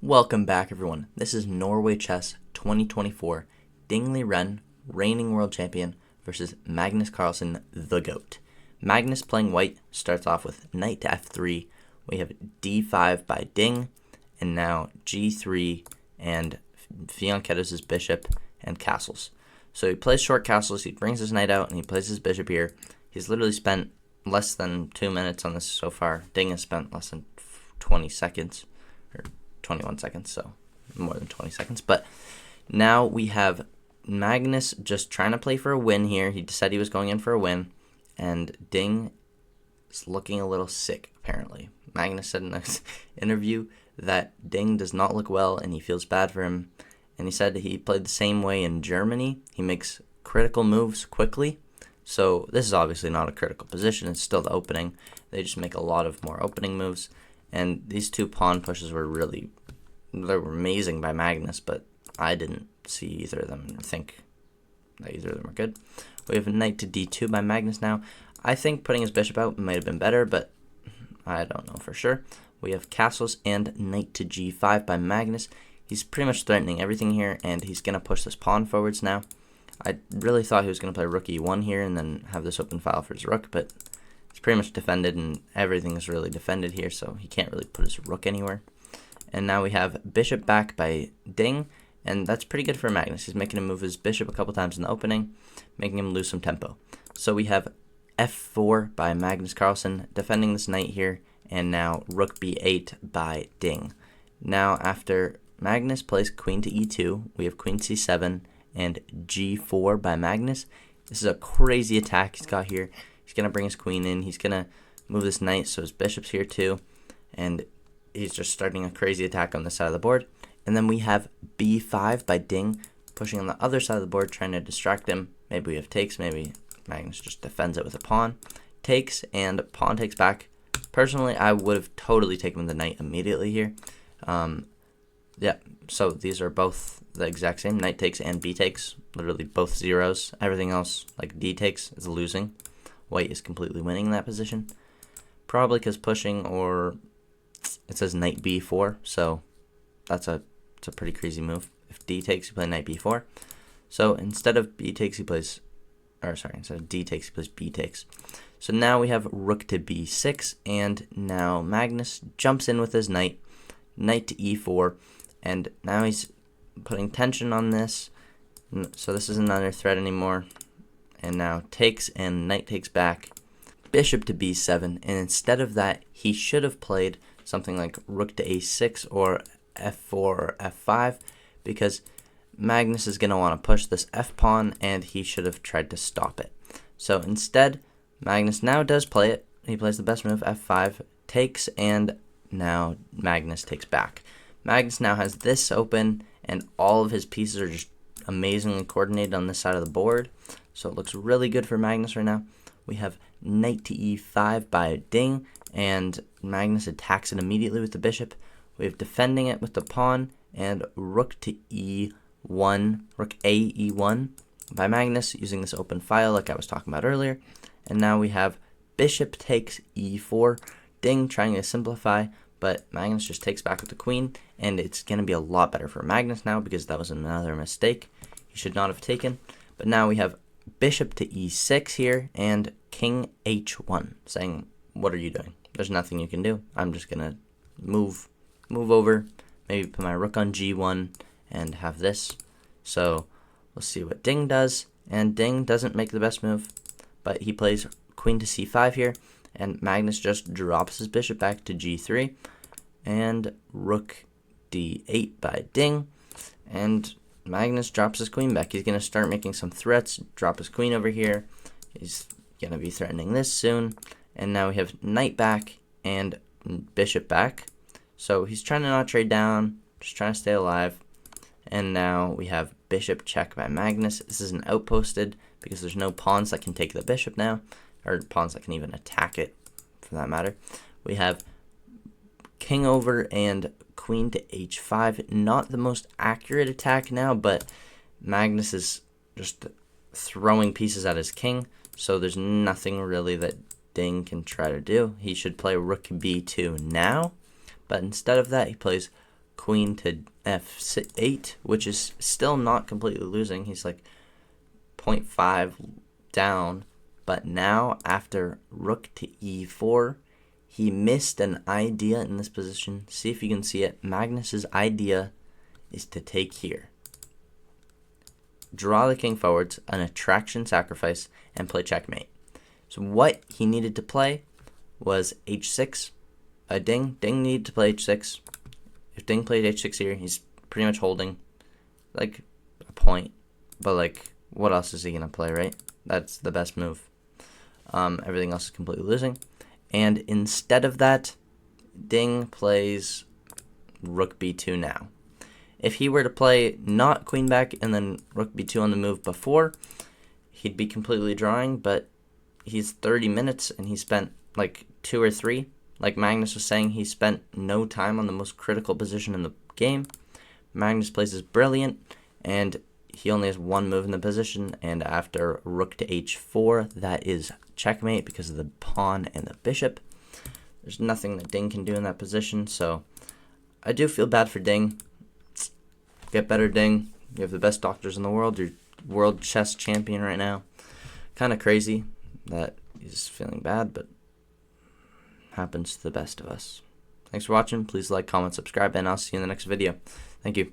Welcome back, everyone. This is Norway Chess 2024, Ding Liren, reigning world champion, versus Magnus Carlsen, the GOAT. Magnus playing white starts off with knight to f3. We have d5 by Ding, and now g3 and Fianchetto's bishop and castles. So he plays short castles, he brings his knight out, and he plays his bishop here. He's literally spent less than 2 minutes on this so far. Ding has spent less than 20 seconds, or 21 seconds, so more than 20 seconds. But now we have Magnus just trying to play for a win here. He said he was going in for a win, and Ding is looking a little sick, apparently. Magnus said in this interview that Ding does not look well, and he feels bad for him. And he said he played the same way in Germany. He makes critical moves quickly. So this is obviously not a critical position. It's still the opening. They just make a lot of more opening moves. And these two pawn pushes were they were amazing by Magnus, but I didn't see either of them or think that either of them were good. We have knight to d2 by Magnus now. I think putting his bishop out might have been better, but I don't know for sure. We have castles and knight to g5 by Magnus. He's pretty much threatening everything here, and he's going to push this pawn forwards now. I really thought he was going to play rook e1 here and then have this open file for his rook, but it's pretty much defended, and everything is really defended here, so he can't really put his rook anywhere. And now we have bishop back by Ding, and that's pretty good for Magnus. He's making him move his bishop a couple times in the opening, making him lose some tempo. So we have f4 by Magnus Carlsen, defending this knight here, and now rook b8 by Ding. Now after Magnus plays queen to e2, we have queen c7 and g4 by Magnus. This is a crazy attack he's got here. He's going to bring his queen in. He's going to move this knight, so his bishop's here too. And he's just starting a crazy attack on this side of the board. And then we have b5 by Ding, pushing on the other side of the board, trying to distract him. Maybe we have takes. Maybe Magnus just defends it with a pawn. Takes, and pawn takes back. Personally, I would have totally taken the knight immediately here. Yeah, so these are both the exact same. Knight takes and b takes, literally both zeros. Everything else, like d takes, is losing. White is completely winning in that position. Probably because pushing, or it says knight b4, so it's a pretty crazy move. If d takes, you play knight b4. So instead of b takes, instead of d takes, he plays b takes. So now we have rook to b6, and now Magnus jumps in with his knight to e4, and now he's putting tension on this, so this isn't under threat anymore. And now takes and knight takes back, bishop to b7, and instead of that, he should have played something like rook to a6 or f4 or f5, because Magnus is going to want to push this f pawn, and he should have tried to stop it. So instead, Magnus now does play it. He plays the best move, f5, takes, and now Magnus takes back. Magnus now has this open, and all of his pieces are just amazingly coordinated on this side of the board. So it looks really good for Magnus right now. We have knight to e5 by Ding, and Magnus attacks it immediately with the bishop. We have defending it with the pawn, and rook to e1, rook a e1 by Magnus, using this open file like I was talking about earlier. And now we have bishop takes e4, Ding trying to simplify, but Magnus just takes back with the queen, and it's going to be a lot better for Magnus now because that was another mistake he should not have taken. But now we have bishop to e6 here, and king h1, saying, what are you doing? There's nothing you can do. I'm just going to move over, maybe put my rook on g1 and have this. So we'll see what Ding does, and Ding doesn't make the best move, but he plays queen to c5 here, and Magnus just drops his bishop back to g3, and rook d8 by Ding, and Magnus drops his queen back. He's going to start making some threats, drop his queen over here. He's going to be threatening this soon, and now we have knight back and bishop back. So he's trying to not trade down, just trying to stay alive. And now we have bishop check by Magnus. This is an outposted because there's no pawns that can take the bishop now, or pawns that can even attack it for that matter. We have king over and queen to h5. Not the most accurate attack now, but Magnus is just throwing pieces at his king, so there's nothing really that Ding can try to do. He should play rook b2 now, but instead of that, he plays queen to f8, which is still not completely losing. He's like 0.5 down. But now, after rook to e4, he missed an idea in this position. See if you can see it. Magnus's idea is to take here, draw the king forwards, an attraction sacrifice, and play checkmate. So what he needed to play was h6. Ding needed to play h6. If Ding played h6 here, he's pretty much holding like a point. But like, what else is he gonna play, right? That's the best move. Everything else is completely losing. And instead of that, Ding plays rook b2 now. If he were to play not queen back and then rook b2 on the move before, he'd be completely drawing, but he's 30 minutes and he spent like 2 or 3. Like Magnus was saying, he spent no time on the most critical position in the game. Magnus plays is brilliant, and he only has one move in the position, and after rook to h4, that is checkmate because of the pawn and the bishop. There's nothing that Ding can do in that position, so I do feel bad for Ding. Get better, Ding. You have the best doctors in the world. You're world chess champion right now. Kind of crazy that he's feeling bad, but happens to the best of us. Thanks for watching. Please like, comment, subscribe, and I'll see you in the next video. Thank you.